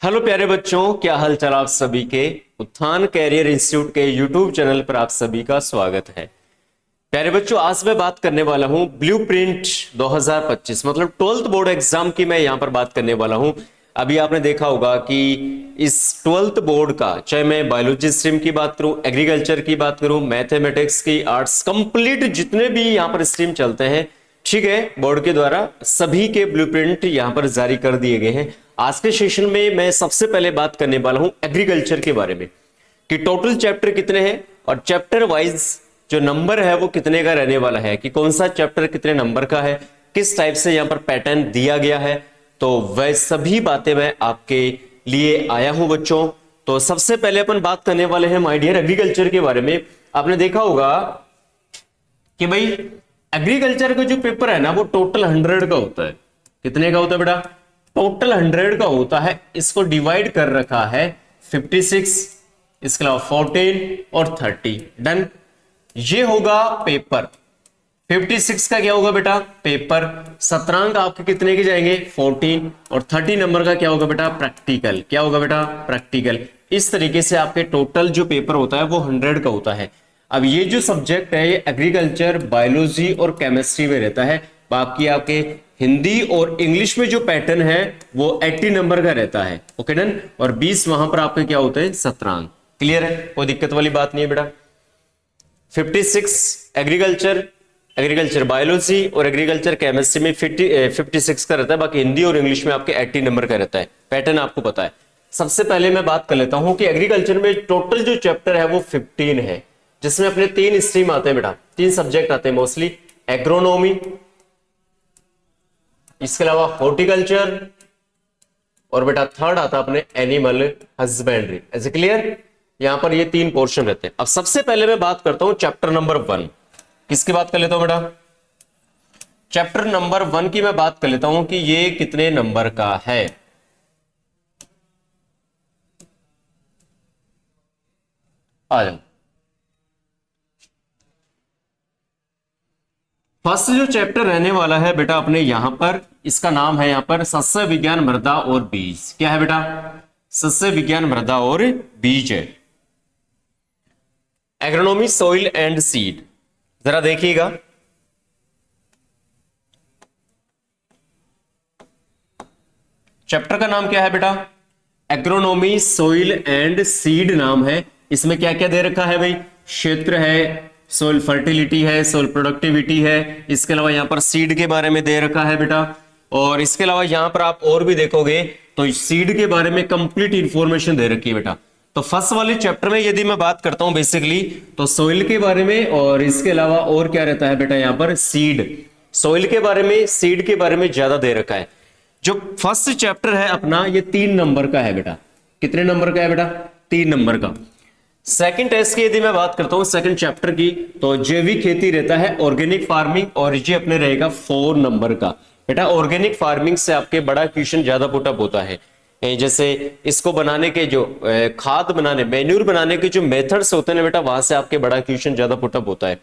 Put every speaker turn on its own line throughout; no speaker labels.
Hello प्यारे बच्चों, क्या हाल चाल आप सभी के। उत्थान कैरियर इंस्टीट्यूट के यूट्यूब चैनल पर आप सभी का स्वागत है। प्यारे बच्चों, आज मैं बात करने वाला हूं ब्लूप्रिंट 2025 मतलब 12th बोर्ड एग्जाम की मैं यहां पर बात करने वाला हूं। अभी आपने देखा होगा कि इस 12th बोर्ड का, चाहे मैं बायोलॉजी स्ट्रीम की बात करूं, एग्रीकल्चर की बात करूं, मैथमेटिक्स की, आर्ट्स, कंप्लीट जितने भी यहां पर स्ट्रीम चलते हैं, ठीक है, बोर्ड के द्वारा सभी के ब्लूप्रिंट यहां पर जारी कर दिए गए हैं। आज के सेशन में मैं सबसे पहले बात करने वाला हूं एग्रीकल्चर के बारे में कि टोटल चैप्टर कितने हैं और चैप्टर वाइज जो नंबर है वो कितने का रहने वाला है, कि कौन सा चैप्टर कितने नंबर का है, किस टाइप से यहां पर पैटर्न दिया गया है। तो वह सभी बातें मैं आपके लिए आया हूं बच्चों। तो सबसे पहले अपन बात करने वाले हैं माय डियर एग्रीकल्चर के बारे में। आपने देखा होगा कि भाई एग्रीकल्चर का जो पेपर है ना वो टोटल 100 का होता है। कितने का होता है बेटा? टोटल 100 का होता है। इसको डिवाइड कर रखा है 56, इसके अलावा 14 और 30। डन। ये होगा पेपर। 56 का क्या होगा बेटा? पेपर। 17 का आपके कितने के जाएंगे? 14। और 30 नंबर का क्या होगा बेटा? प्रैक्टिकल। क्या होगा बेटा? प्रैक्टिकल। इस तरीके से आपके टोटल जो पेपर होता है वो 100 का होता है। अब ये जो सब्जेक्ट है ये एग्रीकल्चर, बायोलॉजी और केमिस्ट्री में रहता है। बाकी आपके हिंदी और इंग्लिश में जो पैटर्न है वो 80 नंबर का रहता है। Okay done. और 20 वहां पर आपके क्या होते हैं? 17। क्लियर है? कोई दिक्कत वाली बात नहीं है बेटा। 56 एग्रीकल्चर बायोलॉजी और एग्रीकल्चर केमिस्ट्री में 56 का रहता है। बाकी हिंदी और इंग्लिश में आपके 80 नंबर का रहता है। पैटर्न आपको पता है। सबसे पहले मैं बात कर लेता हूं कि एग्रीकल्चर में टोटल जो चैप्टर है वो 15 है, जिसमें अपने 3 स्ट्रीम आते हैं बेटा, 3 सब्जेक्ट आते हैं मोस्टली। एग्रोनॉमी, इसके अलावा हॉर्टिकल्चर और बेटा थर्ड आता है अपने एनिमल हस्बेंड्री। ऐसे क्लियर? यहां पर ये 3 पोर्शन रहते हैं। अब सबसे पहले मैं बात करता हूं चैप्टर नंबर 1। किसकी बात कर लेता हूं बेटा? चैप्टर नंबर 1 की मैं बात कर लेता हूं कि ये कितने नंबर का है। आ जाओ। फर्स्ट जो चैप्टर रहने वाला है बेटा अपने यहां पर, इसका नाम है यहां पर सस्य विज्ञान, मृदा और बीज। क्या है बेटा? सस्य विज्ञान, मृदा और बीज है। Agronomy, soil and seed. जरा देखिएगा, चैप्टर का नाम क्या है बेटा? एग्रोनॉमी, सॉइल एंड सीड नाम है। इसमें क्या क्या दे रखा है भाई? क्षेत्र है, सोइल फर्टिलिटी है, सोइल प्रोडक्टिविटी है, इसके अलावा यहां पर सीड के बारे में दे रखा है बेटा। और इसके अलावा यहां पर आप और भी देखोगे तो सीड के बारे में कंप्लीट इंफॉर्मेशन दे रखी है बेटा। तो फर्स्ट वाले चैप्टर में यदि मैं बात करता हूं बेसिकली तो सोइल के बारे में, और इसके अलावा और क्या रहता है बेटा यहां पर? सीड। सोइल के बारे में, सीड के बारे में ज्यादा दे रखा है। जो फर्स्ट चैप्टर है अपना ये 3 नंबर का है बेटा। कितने नंबर का है बेटा? 3 नंबर का। सेकंड टेस्ट की यदि मैं बात करता हूं सेकंड चैप्टर की, तो जैविक खेती रहता है, ऑर्गेनिक फार्मिंग, और ये अपने रहेगा 4 नंबर का बेटा। ऑर्गेनिक फार्मिंग से आपके बड़ा क्वेश्चन ज्यादा पुटअप होता है। जैसे इसको बनाने के जो खाद बनाने, मैन्यूर बनाने के जो मेथड्स होते हैं बेटा, वहां से आपके बड़ा क्वेश्चन ज्यादा पुटअप होता है।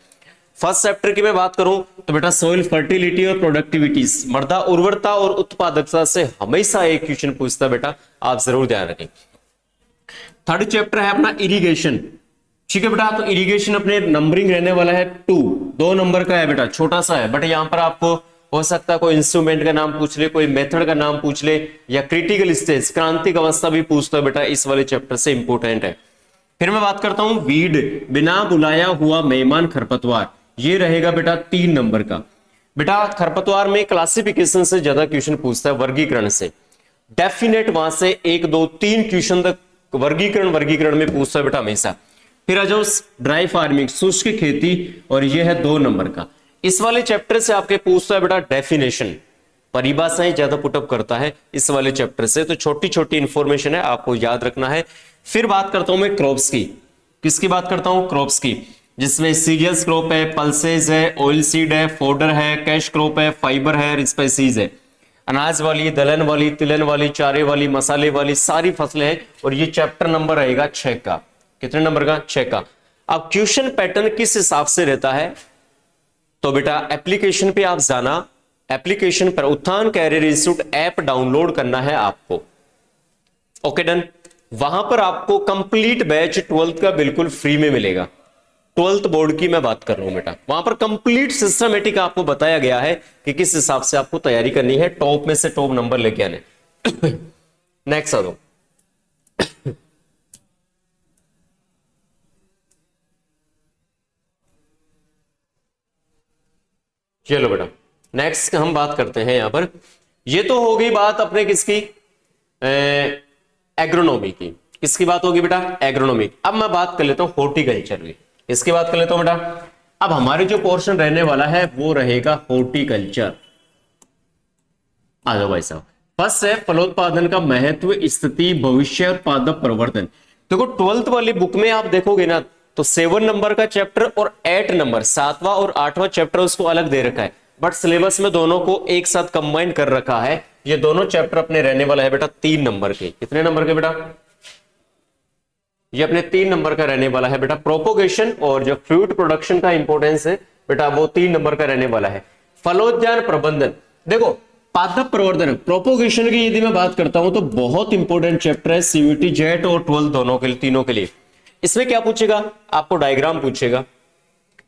फर्स्ट चैप्टर की मैं बात करूं तो बेटा सॉइल फर्टिलिटी और प्रोडक्टिविटी, मृदा उर्वरता और उत्पादकता से हमेशा एक क्वेश्चन पूछता है बेटा, आप जरूर ध्यान रखें। थर्ड चैप्टर है अपना इरिगेशन। ठीक है बेटा, तो इरिगेशन अपने नंबरिंग रहने वाला है 2 नंबर का है बेटा, छोटा सा है। बट यहां पर आपको हो सकता है कोई इंस्ट्रूमेंट का नाम पूछ ले, कोई मेथड का नाम पूछ ले, या क्रिटिकल स्टेज, क्रांतिक अवस्था भी पूछता है बेटा। इस वाले चैप्टर से इंपोर्टेंट है। फिर मैं बात करता हूं वीड, बिना बुलाया हुआ मेहमान खरपतवार। ये रहेगा बेटा 3 नंबर का। बेटा खरपतवार में क्लासिफिकेशन से ज्यादा क्वेश्चन पूछता है, वर्गीकरण से। डेफिनेट वहां से 1 2 3 क्वेश्चन तक वर्गीकरण में पूछता है बेटा हमेशा। फिर आ जाओ ड्राई फार्मिंग, शुष्क खेती, और ये है 2 नंबर का। इस वाले चैप्टर से आपके पूछता है बेटा डेफिनेशन, परिभाषाएं ज्यादा पुटअप करता है इस वाले चैप्टर से। तो छोटी छोटी इंफॉर्मेशन है, आपको याद रखना है। फिर बात करता हूं मैं क्रॉप्स की। किसकी बात करता हूं? क्रॉप्स की, जिसमें सीरियल्स क्रॉप है, पल्सेज है, ऑयल सीड है, फोडर है, कैश क्रॉप है, फाइबर है, स्पाइसीज है। अनाज वाली, दलहन वाली, तिलहन वाली, चारे वाली, मसाले वाली सारी फसलें हैं। और ये चैप्टर नंबर रहेगा 6 का। कितने नंबर का? 6 का। अब क्वेश्चन पैटर्न किस हिसाब से रहता है तो बेटा एप्लीकेशन पे आप जाना, एप्लीकेशन पर उत्थान कैरियर इंस्टीट्यूट ऐप डाउनलोड करना है आपको। Okay done. वहां पर आपको कंप्लीट बैच 12th का बिल्कुल फ्री में मिलेगा। 12th बोर्ड की मैं बात कर रहा हूं बेटा, वहां पर कंप्लीट सिस्टमेटिक आपको बताया गया है कि किस हिसाब से आपको तैयारी करनी है, टॉप में से टॉप नंबर लेके आने। नेक्स्ट आ दो। चलो बेटा नेक्स्ट हम बात करते हैं यहां पर। ये तो हो गई बात अपने किसकी, एग्रोनॉमी की। किसकी बात होगी बेटा, एग्रोनॉमी। अब मैं बात कर लेता हूं हॉर्टिकल्चर की। इसकी बात कर लेता हूं बेटा। अब हमारे जो पोर्शन रहने वाला है वो रहेगा हॉर्टिकल्चर। आ जाओ भाई साहब। फर्स्ट है फलोत्पादन का महत्व, स्थिति, भविष्य और पादप प्रवर्धन। देखो 12th वाली बुक में आप देखोगे ना तो 7 नंबर का चैप्टर और 8 नंबर 7वां और 8वां चैप्टर उसको अलग दे रखा है, बट सिलेबस में दोनों को एक साथ कंबाइन कर रखा है। ये दोनों चैप्टर अपने रहने वाला है बेटा 3 नंबर के। कितने नंबर के बेटा, ये अपने 3 नंबर का रहने वाला है बेटा। प्रोपोगेशन और जो फ्रूट प्रोडक्शन का इंपॉर्टेंस है बेटा वो 3 नंबर का रहने वाला है। फलोद्यान प्रबंधन, देखो पादप प्रवर्धन, प्रोपोगेशन की यदि मैं बात करता हूं तो बहुत इंपॉर्टेंट चैप्टर है सीयूटी जेट और 12 दोनों के लिए, तीनों के लिए। इसमें क्या पूछेगा आपको, डायग्राम पूछेगा।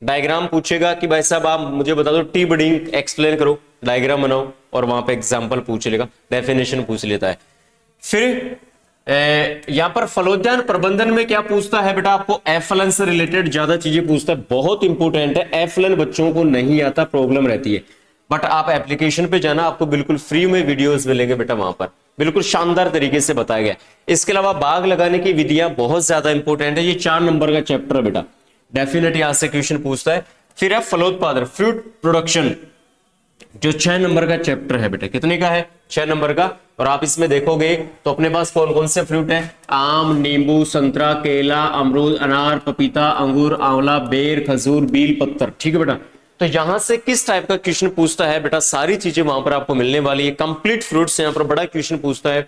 डायग्राम पूछेगा कि भाई साहब आप मुझे बता दो टी बडिंग एक्सप्लेन करो, डायग्राम बनाओ, और वहां पे एग्जांपल पूछ लेगा, डेफिनेशन पूछ लेता है। फिर यहां पर फलोद्यान प्रबंधन में क्या पूछता है बेटा, आपको एफलन से रिलेटेड ज्यादा चीजें पूछता है, बहुत इंपॉर्टेंट है। एफलन बच्चों को नहीं आता, प्रॉब्लम रहती है, बट आप एप्लीकेशन पे जाना, आपको बिल्कुल फ्री में वीडियोस मिलेंगे बेटा, वहां पर बिल्कुल शानदार तरीके से बताया गया। इसके अलावा बाग लगाने की विधियां बहुत ज्यादा इंपॉर्टेंट है। ये 4 नंबर का चैप्टर है बेटा, डेफिनेट यहां से क्वेश्चन पूछता है। फिर है फलोत्पादन, फ्रूट प्रोडक्शन, जो 6 नंबर का चैप्टर है बेटा। कितने का है, 6 नंबर का। और आप इसमें देखोगे तो अपने पास कौन कौन से फ्रूट है, आम, नींबू, संतरा, केला, अमरूद, अनार, पपीता, अंगूर, आंवला, बेर, खजूर, बील, पत्थर। ठीक है बेटा। तो यहां से किस टाइप का क्वेश्चन पूछता है बेटा, सारी चीजें वहां पर आपको मिलने वाली है। कंप्लीट फ्रूट्स यहां पर बड़ा क्वेश्चन पूछता है।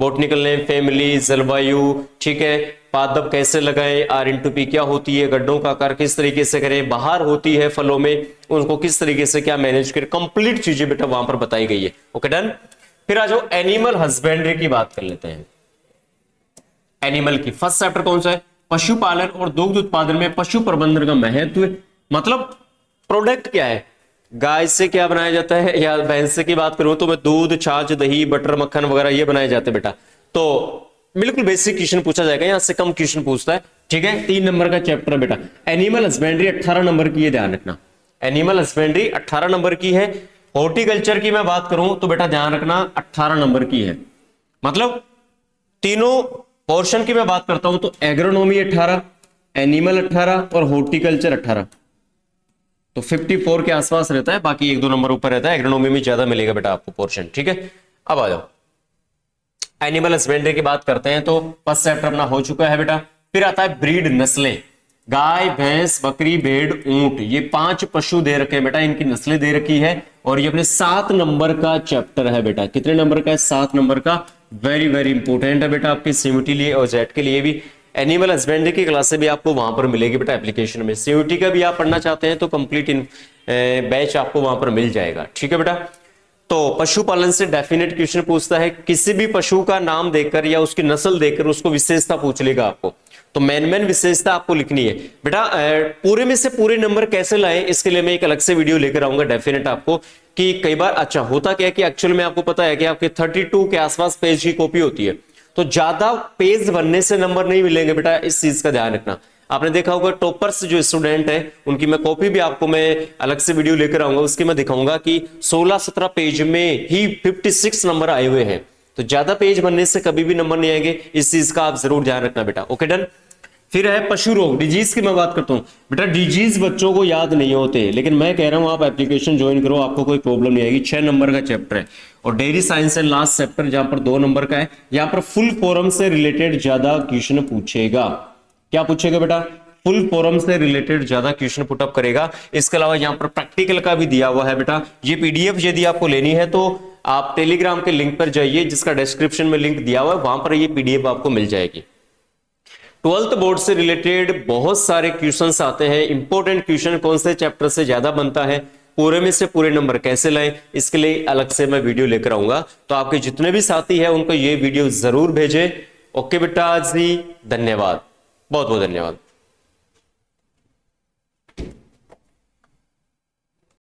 बॉटनिकल नेम, फैमिली, जलवायु, ठीक है, पादप कैसे लगाएं, R/P क्या होती है, गड्ढों का आकार किस तरीके से करें, बाहर होती है फलों में, उनको किस तरीके से क्या मैनेज करें, कंप्लीट चीजें बेटा वहां पर बताई गई है। Okay done. फिर आ जाओ एनिमल हस्बेंड्री की बात कर लेते हैं। एनिमल की फर्स्ट चैप्टर कौन सा है, पशुपालन और दुग्ध उत्पादन में पशु प्रबंधन का महत्व, मतलब प्रोडक्ट क्या है, गाय से क्या बनाया जाता है, या भैंस से की बात करूं तो मैं दूध, छाछ, दही, बटर, मक्खन वगैरह ये बनाए जाते हैं बेटा। तो बिल्कुल बेसिक क्वेश्चन पूछा जाएगा, यहां से कम क्वेश्चन पूछता है। ठीक है, 3 नंबर का चैप्टर है बेटा। एनिमल हस्बेंड्री 18 नंबर की, ये ध्यान रखना। एनिमल हस्बेंड्री 18 नंबर की है। हॉर्टिकल्चर की मैं बात करूं तो बेटा ध्यान रखना 18 नंबर की है। मतलब तीनों पोर्शन की मैं बात करता हूं तो एग्रोनॉमी 18, एनिमल 18 और हॉर्टिकल्चर 18, तो 54 के आसपास रहता है। बाकी 1-2 नंबर ऊपर रहता है, एग्रोनॉमी में ज्यादा मिलेगा बेटा आपको पोर्शन। ठीक है, अब आ जाओ एनिमल हस्बेंड्री की बात करते हैं तो फर्स्ट चैप्टर अपना हो चुका है बेटा। फिर आता है ब्रीड, नस्लें, गाय, भैंस, बकरी, भेड़, ऊंट, ये 5 पशु दे रखे हैं बेटा, इनकी नस्लें दे रखी है। और ये अपने 7 नंबर का चैप्टर है बेटा। कितने नंबर का है, 7 नंबर का। वेरी वेरी इंपॉर्टेंट है बेटा आपके सीयूटी लिए और जेट के लिए भी। एनिमल हस्बेंड्री की क्लासें भी आपको वहां पर मिलेगी बेटा एप्लीकेशन में। सीयूटी का भी आप पढ़ना चाहते हैं तो कंप्लीट बैच आपको वहां पर मिल जाएगा। ठीक है बेटा। तो पशुपालन से डेफिनेट क्वेश्चन पूछता है, किसी भी पशु का नाम देकर या उसकी नस्ल देकर उसको विशेषता पूछ लेगा आपको। तो मेन विशेषता आपको लिखनी है बेटा। पूरे में से पूरे नंबर कैसे लाएं, इसके लिए मैं एक अलग से वीडियो लेकर आऊंगा डेफिनेट आपको। कि कई बार अच्छा होता क्या है कि एक्चुअल में आपको पता है कि आपके 32 के आसपास पेज की कॉपी होती है, तो ज्यादा पेज बनने से नंबर नहीं मिलेंगे बेटा, इस चीज का ध्यान रखना। आपने देखा होगा टॉपर्स जो स्टूडेंट है उनकी मैं कॉपी भी आपको मैं अलग से वीडियो लेकर आऊंगा, उसकी मैं दिखाऊंगा कि 16-17 पेज में ही 56 नंबर आए हुए हैं। तो ज्यादा पेज बनने से कभी भी नंबर नहीं आएंगे, इस चीज का आप जरूर ध्यान रखना बेटा। Okay done. फिर है पशु रोग, डिजीज की मैं बात करता हूं बेटा। डिजीज बच्चों को याद नहीं होते, लेकिन मैं कह रहा हूं आप एप्लीकेशन ज्वाइन करो, आपको कोई प्रॉब्लम नहीं आएगी। 6 नंबर का चैप्टर है। और डेयरी साइंस है लास्ट चैप्टर, जहां पर 2 नंबर का है। यहां पर फुल फॉर्म से रिलेटेड ज्यादा क्वेश्चन पूछेगा। क्या पूछेगा बेटा, फुल फॉर्म से रिलेटेड ज्यादा क्वेश्चन पुटअप करेगा। इसके अलावा यहां पर प्रैक्टिकल का भी दिया हुआ है बेटा। ये पीडीएफ यदि आपको लेनी है तो आप टेलीग्राम के लिंक पर जाइए, जिसका डिस्क्रिप्शन में लिंक दिया हुआ है, वहां पर ये पीडीएफ आपको मिल जाएगी। 12th बोर्ड से रिलेटेड बहुत सारे क्वेश्चंस आते हैं। इंपॉर्टेंट क्वेश्चन कौन से चैप्टर से ज्यादा बनता है पूरे में से पूरे नंबर कैसे लाएं, इसके लिए अलग से मैं वीडियो लेकर आऊंगा। तो आपके जितने भी साथी हैं उनको ये वीडियो जरूर भेजें। ओके बेटा जी, धन्यवाद, बहुत बहुत धन्यवाद।